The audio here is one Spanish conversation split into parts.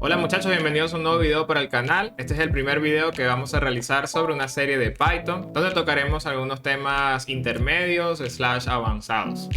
Hola muchachos, bienvenidos a un nuevo video para el canal. Este es el primer video que vamos a realizar sobre una serie de Python, donde tocaremos algunos temas intermedios / avanzados.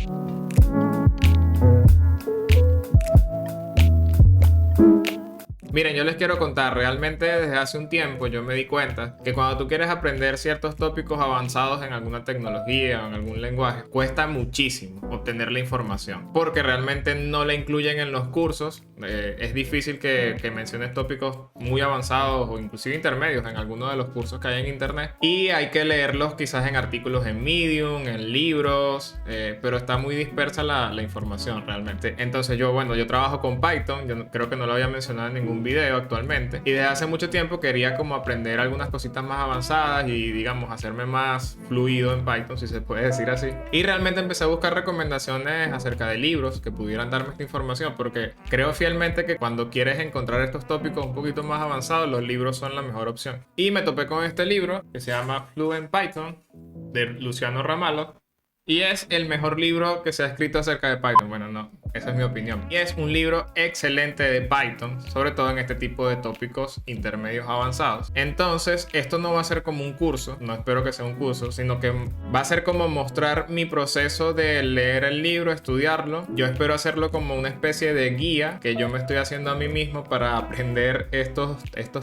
Miren, yo les quiero contar, realmente desde hace un tiempo yo me di cuenta que cuando tú quieres aprender ciertos tópicos avanzados en alguna tecnología o en algún lenguaje, cuesta muchísimo obtener la información, porque realmente no la incluyen en los cursos. Es difícil que menciones tópicos muy avanzados o inclusive intermedios en alguno de los cursos que hay en internet, y hay que leerlos quizás en artículos en Medium, en libros, pero está muy dispersa la información realmente. Entonces yo trabajo con Python, creo que no lo había mencionado en ningún video actualmente, y desde hace mucho tiempo quería como aprender algunas cositas más avanzadas y digamos hacerme más fluido en Python, si se puede decir así, y realmente empecé a buscar recomendaciones acerca de libros que pudieran darme esta información, porque creo fielmente que cuando quieres encontrar estos tópicos un poquito más avanzados, los libros son la mejor opción. Y me topé con este libro que se llama Fluent Python de Luciano Ramalho, y es el mejor libro que se ha escrito acerca de Python. Bueno, no, esa es mi opinión. Y es un libro excelente de Python, sobre todo en este tipo de tópicos intermedios avanzados. Entonces, esto no va a ser como un curso, no espero que sea un curso, sino que va a ser como mostrar mi proceso de leer el libro, estudiarlo. Yo espero hacerlo como una especie de guía que yo me estoy haciendo a mí mismo para aprender estos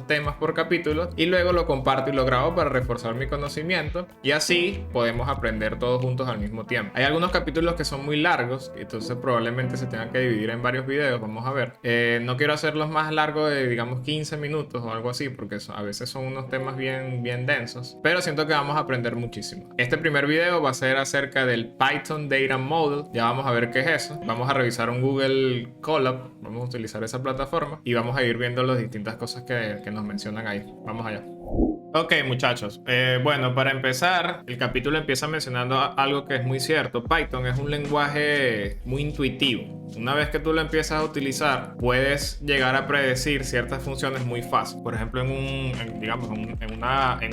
temas por capítulos, y luego lo comparto y lo grabo para reforzar mi conocimiento, y así podemos aprender todos juntos al mismo tiempo. Hay algunos capítulos que son muy largos, entonces probablemente se tengan que dividir en varios videos. Vamos a ver. No quiero hacerlos más largos de, digamos, 15 minutos o algo así, porque a veces son unos temas bien densos, pero siento que vamos a aprender muchísimo. Este primer video va a ser acerca del Python Data Model. Ya vamos a ver qué es eso. Vamos a revisar un Google Colab, vamos a utilizar esa plataforma y vamos a ir viendo las distintas cosas que nos mencionan ahí. Vamos allá. Ok, muchachos, bueno, para empezar, el capítulo empieza mencionando algo que es muy cierto. Python es un lenguaje muy intuitivo. Una vez que tú lo empiezas a utilizar, puedes llegar a predecir ciertas funciones muy fácil. Por ejemplo, en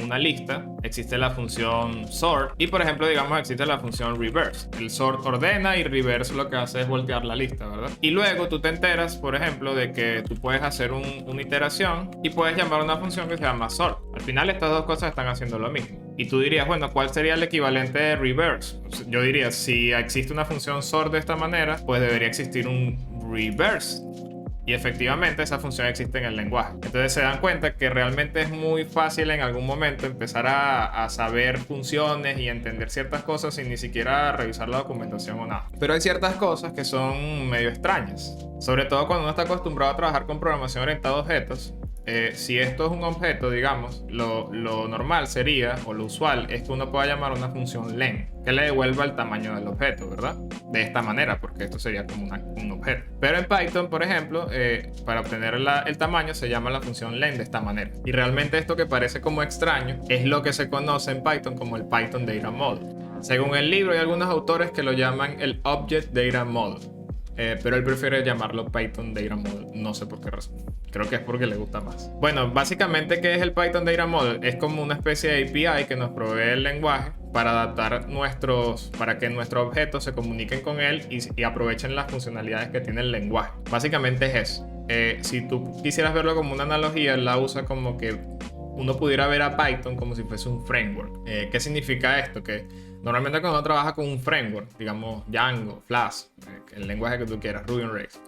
una lista existe la función sort, y por ejemplo, digamos, existe la función reverse. El sort ordena y reverse lo que hace es voltear la lista, ¿verdad? Y luego tú te enteras, por ejemplo, de que tú puedes hacer una iteración y puedes llamar a una función que se llama sort. Al final estas dos cosas están haciendo lo mismo. Y tú dirías, bueno, ¿cuál sería el equivalente de reverse? Yo diría, si existe una función sort de esta manera, pues debería existir un reverse. Y efectivamente esa función existe en el lenguaje. Entonces se dan cuenta que realmente es muy fácil en algún momento empezar a saber funciones y entender ciertas cosas sin ni siquiera revisar la documentación o nada. Pero hay ciertas cosas que son medio extrañas. Sobre todo cuando uno está acostumbrado a trabajar con programación orientada a objetos. Si esto es un objeto, digamos, lo normal sería, o lo usual, es que uno pueda llamar una función len, que le devuelva el tamaño del objeto, ¿verdad? De esta manera, porque esto sería como un objeto. Pero en Python, por ejemplo, para obtener el tamaño se llama la función len de esta manera. Y realmente esto que parece como extraño es lo que se conoce en Python como el Python Data Model. Según el libro, hay algunos autores que lo llaman el Object Data Model. Pero él prefiere llamarlo Python Data Model, no sé por qué razón. Creo que es porque le gusta más. Bueno, básicamente, ¿qué es el Python Data Model? Es como una especie de API que nos provee el lenguaje para adaptar para que nuestros objetos se comuniquen con él y aprovechen las funcionalidades que tiene el lenguaje. Básicamente es eso. Si tú quisieras verlo como una analogía, la usa como que uno pudiera ver a Python como si fuese un framework. ¿Qué significa esto? Que normalmente cuando uno trabaja con un framework, digamos Django, Flash, el lenguaje que tú quieras, Ruby on Rails,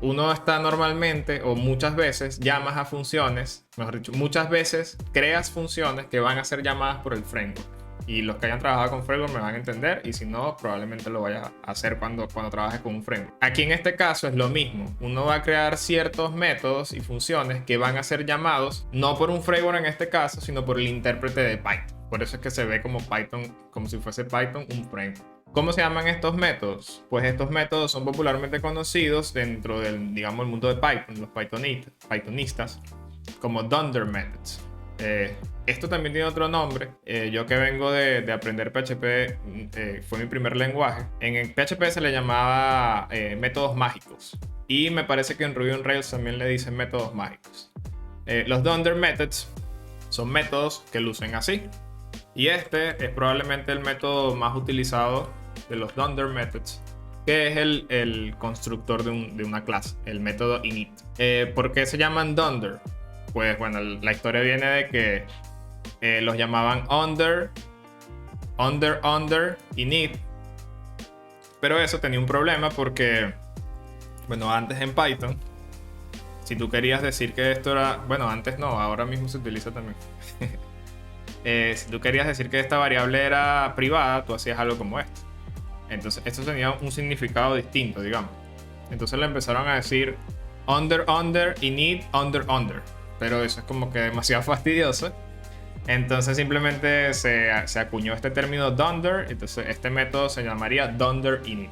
uno está normalmente o muchas veces llamas a funciones, mejor dicho, muchas veces creas funciones que van a ser llamadas por el framework. Y los que hayan trabajado con framework me van a entender, y si no, probablemente lo vayas a hacer cuando trabajes con un framework. Aquí en este caso es lo mismo. Uno va a crear ciertos métodos y funciones que van a ser llamados no por un framework en este caso, sino por el intérprete de Python. Por eso es que se ve como Python, como si fuese Python un framework. ¿Cómo se llaman estos métodos? Pues estos métodos son popularmente conocidos dentro del, digamos, el mundo de Python, los pythonistas, como Dunder Methods. Esto también tiene otro nombre. Yo que vengo de aprender PHP, fue mi primer lenguaje. En el PHP se le llamaba métodos mágicos. Y me parece que en Ruby on Rails también le dicen métodos mágicos. Los Dunder Methods son métodos que lucen así. Y este es probablemente el método más utilizado de los Dunder Methods. que es el constructor de una clase, el método init. ¿Por qué se llaman Dunder? Pues bueno, la historia viene de que los llamaban under, init. Pero eso tenía un problema porque, bueno, antes en Python, si tú querías decir que esto era, bueno, antes no, ahora mismo se utiliza también. Si tú querías decir que esta variable era privada, tú hacías algo como esto. Entonces, esto tenía un significado distinto, digamos. Entonces le empezaron a decir under, init, under. Pero eso es como que demasiado fastidioso. Entonces simplemente se acuñó este término dunder. Entonces este método se llamaría dunder init.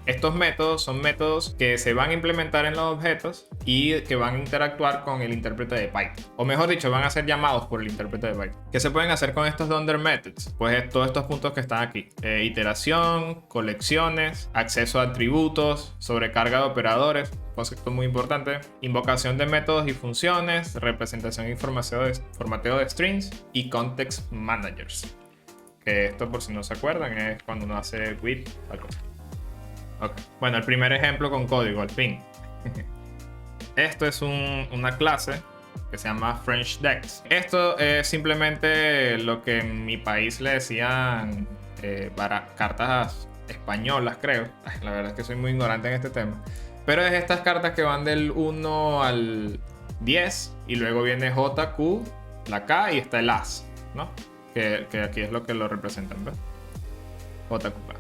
Estos métodos son métodos que se van a implementar en los objetos y que van a interactuar con el intérprete de Python. O mejor dicho, van a ser llamados por el intérprete de Python. ¿Qué se pueden hacer con estos dunder methods? Pues todos estos puntos que están aquí. Iteración, colecciones, acceso a atributos, sobrecarga de operadores, concepto muy importante, invocación de métodos y funciones, representación y formateo de strings y context managers. Que esto, por si no se acuerdan, es cuando uno hace with tal cosa. Okay. Bueno, el primer ejemplo con código, al fin. Esto es una clase que se llama French Dex. Esto es simplemente lo que en mi país le decían para cartas españolas, creo. Ay, la verdad es que soy muy ignorante en este tema. Pero es estas cartas que van del 1 al 10 y luego viene J, Q, la K y está el As, ¿no? Que aquí es lo que lo representan, ¿ves? J, Q, K.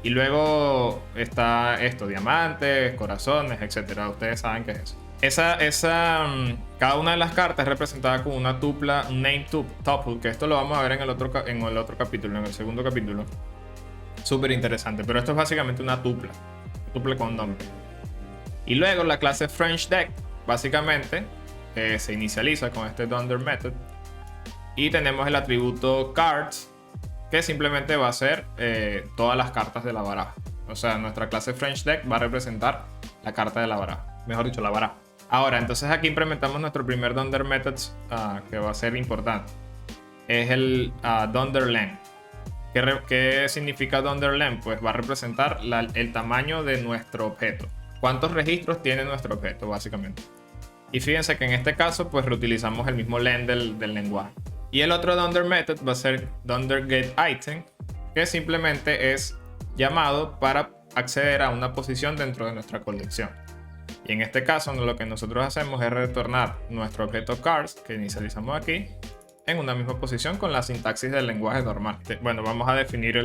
Y luego está esto, diamantes, corazones, etc. Ustedes saben qué es eso. Cada una de las cartas es representada con una tupla, un name tuple, que esto lo vamos a ver en el otro capítulo, en el segundo capítulo. Súper interesante, pero esto es básicamente una tupla con nombre. Y luego la clase French Deck, básicamente, se inicializa con este dunder method. Y tenemos el atributo cards, que simplemente va a ser todas las cartas de la baraja. O sea, nuestra clase French Deck va a representar la carta de la baraja. Mejor dicho, la baraja. Ahora, entonces aquí implementamos nuestro primer dunder methods que va a ser importante. Es el dunder len. ¿Qué significa dunder len? Pues va a representar el tamaño de nuestro objeto. ¿Cuántos registros tiene nuestro objeto, básicamente? Y fíjense que en este caso, pues reutilizamos el mismo len del lenguaje. Y el otro dunder method va a ser dunder get item, que simplemente es llamado para acceder a una posición dentro de nuestra colección. Y en este caso lo que nosotros hacemos es retornar nuestro objeto cards que inicializamos aquí en una misma posición con la sintaxis del lenguaje normal. Bueno, vamos a definir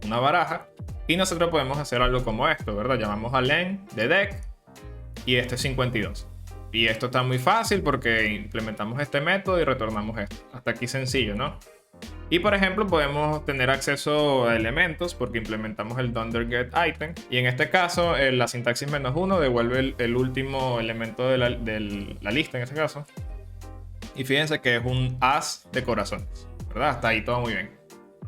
una baraja y nosotros podemos hacer algo como esto, ¿verdad? Llamamos a len de deck y este es 52. Y esto está muy fácil porque implementamos este método y retornamos esto. Hasta aquí sencillo, ¿no? Y por ejemplo podemos tener acceso a elementos porque implementamos el dunder get item. Y en este caso la sintaxis -1 devuelve el último elemento de la lista en este caso. Y fíjense que es un as de corazones, ¿verdad? Hasta ahí todo muy bien.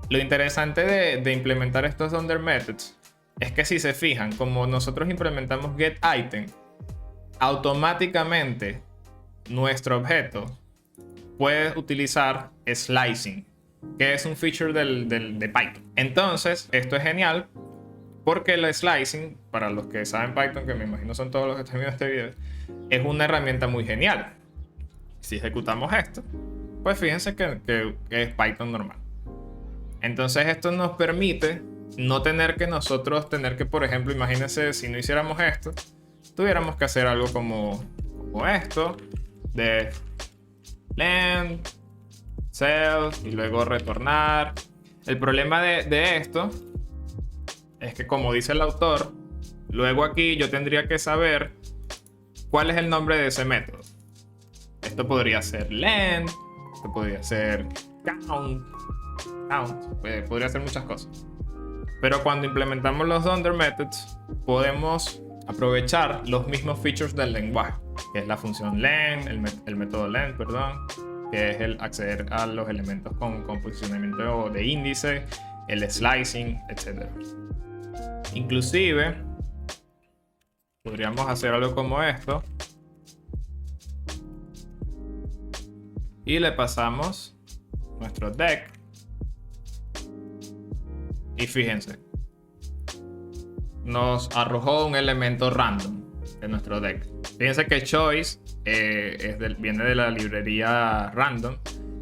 Lo interesante de implementar estos dunder methods es que si se fijan, como nosotros implementamos get item, automáticamente nuestro objeto puede utilizar slicing, que es un feature de Python. Entonces, esto es genial porque el slicing, para los que saben Python, que me imagino son todos los que están viendo este video, es una herramienta muy genial. Si ejecutamos esto, pues fíjense que es Python normal. Entonces esto nos permite no tener que nosotros por ejemplo, imagínense si no hiciéramos esto, tuviéramos que hacer algo como esto, de len, self y luego retornar. El problema de esto es que, como dice el autor, luego aquí yo tendría que saber cuál es el nombre de ese método. Esto podría ser len, esto podría ser count, podría ser muchas cosas. Pero cuando implementamos los dunder methods, podemos aprovechar los mismos features del lenguaje, que es la función len, el método len, perdón, que es el acceder a los elementos con posicionamiento de índice, el slicing, etc. Inclusive podríamos hacer algo como esto y le pasamos nuestro deck y fíjense, nos arrojó un elemento random en nuestro deck. Fíjense que choice viene de la librería random,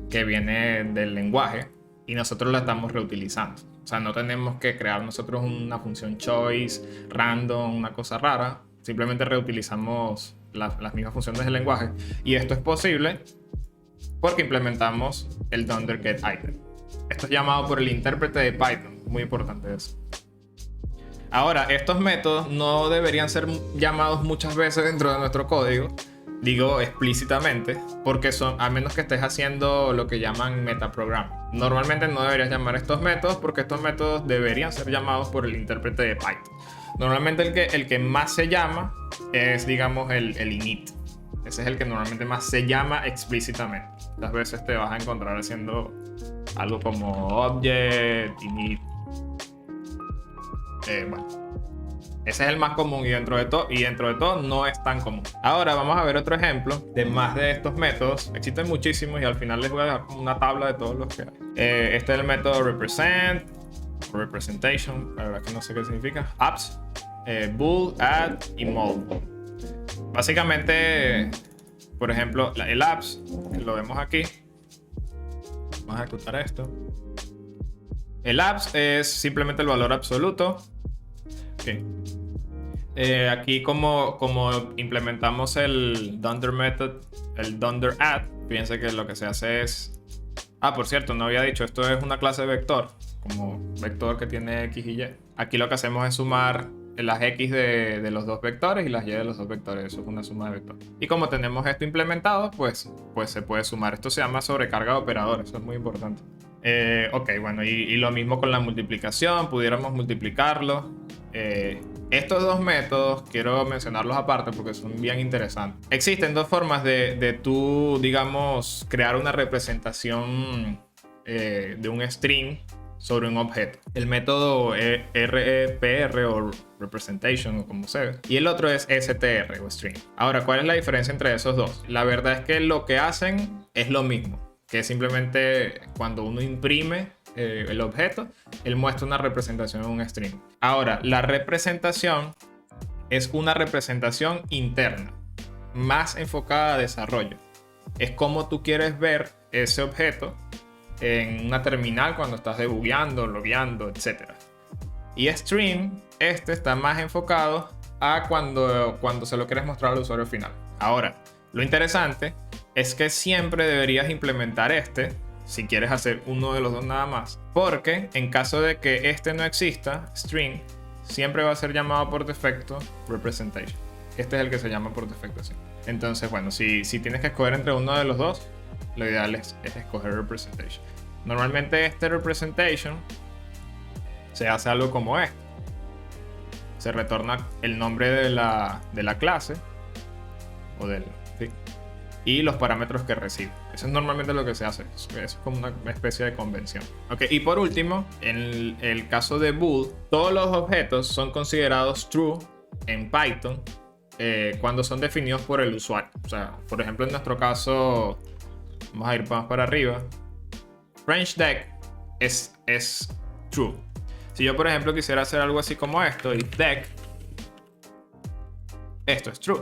que viene del lenguaje, y nosotros la estamos reutilizando. O sea, no tenemos que crear nosotros una función choice, random, una cosa rara. Simplemente reutilizamos las mismas funciones del lenguaje. Y esto es posible porque implementamos el DunderGetItem. Esto es llamado por el intérprete de Python. Muy importante eso. Ahora, estos métodos no deberían ser llamados muchas veces dentro de nuestro código. Digo explícitamente, porque a menos que estés haciendo lo que llaman metaprogramming. Normalmente no deberías llamar estos métodos porque estos métodos deberían ser llamados por el intérprete de Python. Normalmente el que más se llama es, digamos, el init. Ese es el que normalmente más se llama explícitamente. Las veces te vas a encontrar haciendo algo como object, init. Bueno, ese es el más común y dentro de todo no es tan común. Ahora vamos a ver otro ejemplo de más de estos métodos. Existen muchísimos y al final les voy a dejar una tabla de todos los que hay. Este es el método represent, representation, la verdad que no sé qué significa, apps, bool, add y mold. Básicamente, por ejemplo, el apps, que lo vemos aquí. Vamos a ejecutar esto. El apps es simplemente el valor absoluto. Okay. Aquí como implementamos el dunder method, el dunder add, fíjense que lo que se hace es... por cierto, no había dicho, esto es una clase vector, como vector que tiene x y y. Aquí lo que hacemos es sumar las x de los dos vectores y las y de los dos vectores. Eso es una suma de vectores. Y como tenemos esto implementado, pues se puede sumar. Esto se llama sobrecarga de operadores, eso es muy importante. Ok, bueno, y lo mismo con la multiplicación, pudiéramos multiplicarlo. Estos dos métodos quiero mencionarlos aparte porque son bien interesantes. Existen dos formas de tú, digamos, crear una representación de un string sobre un objeto. El método REPR o representation o como sea, y el otro es STR o string. Ahora, ¿cuál es la diferencia entre esos dos? La verdad es que lo que hacen es lo mismo, que es simplemente cuando uno imprime el objeto, él muestra una representación en un string. Ahora, la representación es una representación interna, más enfocada a desarrollo. Es como tú quieres ver ese objeto en una terminal cuando estás debugueando, logueando, etc. Y string, está más enfocado a cuando se lo quieres mostrar al usuario final. Ahora, lo interesante es que siempre deberías implementar si quieres hacer uno de los dos nada más, porque en caso de que no exista, string siempre va a ser llamado por defecto representation. Este es el que se llama por defecto así. Entonces, bueno, si tienes que escoger entre uno de los dos, lo ideal es escoger representation. Normalmente representation se hace algo como esto. Se retorna el nombre de la clase o y los parámetros que recibe. Eso es normalmente lo que se hace. Eso es como una especie de convención. Okay, y por último, en el caso de bool, todos los objetos son considerados true en Python cuando son definidos por el usuario. O sea, por ejemplo, en nuestro caso, vamos a ir más para arriba. Range deck es true. Si yo, por ejemplo, quisiera hacer algo así como esto, y deck, esto es true.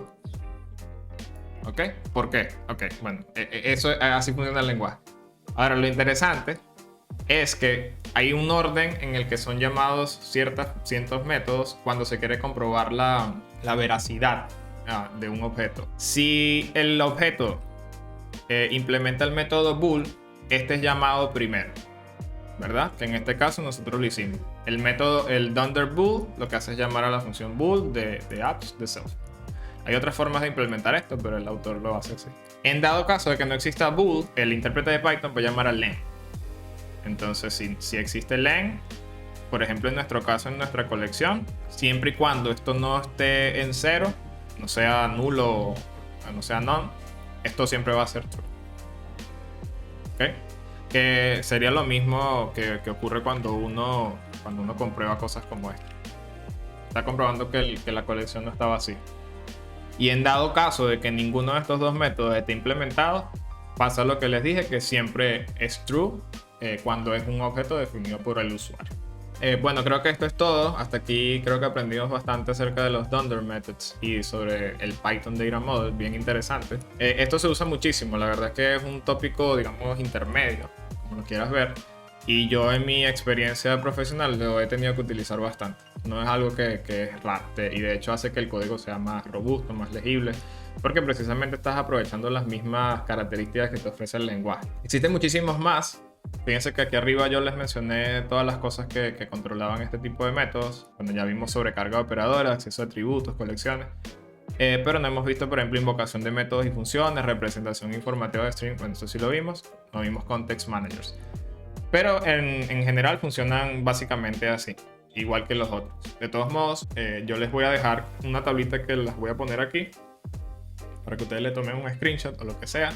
¿Ok? ¿Por qué? Ok, bueno, eso así funciona el lenguaje. Ahora, lo interesante es que hay un orden en el que son llamados ciertos métodos cuando se quiere comprobar la veracidad de un objeto. Si el objeto implementa el método bool, es llamado primero, ¿verdad? Que en este caso nosotros lo hicimos. El método, el dunder bool, lo que hace es llamar a la función bool de apps de self. Hay otras formas de implementar esto, pero el autor lo hace así. En dado caso de que no exista bool, el intérprete de Python puede llamar a len. Entonces, si existe len, por ejemplo, en nuestro caso, en nuestra colección, siempre y cuando esto no esté en cero, no sea nulo o no sea none, esto siempre va a ser true. ¿Okay? Que sería lo mismo que ocurre cuando uno comprueba cosas como esta. Está comprobando que la colección no está vacía. Y en dado caso de que ninguno de estos dos métodos esté implementado, pasa lo que les dije, que siempre es true cuando es un objeto definido por el usuario. Bueno, creo que esto es todo. Hasta aquí creo que aprendimos bastante acerca de los Dunder Methods y sobre el Python Data Model, bien interesante. Esto se usa muchísimo, la verdad es que es un tópico, digamos, intermedio, como lo quieras ver. Y yo en mi experiencia profesional lo he tenido que utilizar bastante. No es algo que es raro y de hecho hace que el código sea más robusto, más legible, porque precisamente estás aprovechando las mismas características que te ofrece el lenguaje. Existen muchísimos más. Fíjense que aquí arriba yo les mencioné todas las cosas que controlaban este tipo de métodos. Cuando ya vimos sobrecarga de operadores, acceso a atributos, colecciones. Pero no hemos visto, por ejemplo, invocación de métodos y funciones, representación informativa de string. Bueno, eso sí lo vimos. No vimos context managers. Pero en general funcionan básicamente así, igual que los otros. De todos modos, yo les voy a dejar una tablita que las voy a poner aquí para que ustedes le tomen un screenshot o lo que sea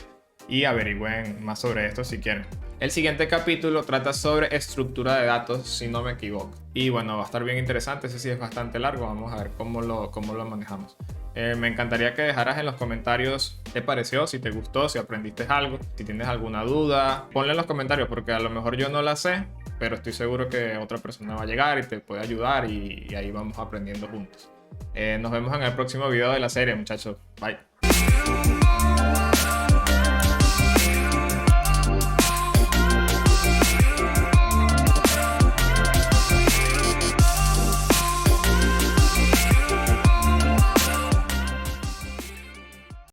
y averigüen más sobre esto si quieren. El siguiente capítulo trata sobre estructura de datos, si no me equivoco. Y bueno, va a estar bien interesante, ese sí es bastante largo, vamos a ver cómo lo manejamos. Me encantaría que dejaras en los comentarios qué te pareció, si te gustó, si aprendiste algo, si tienes alguna duda, ponle en los comentarios porque a lo mejor yo no la sé, pero estoy seguro que otra persona va a llegar y te puede ayudar y ahí vamos aprendiendo juntos. Nos vemos en el próximo video de la serie, muchachos. Bye.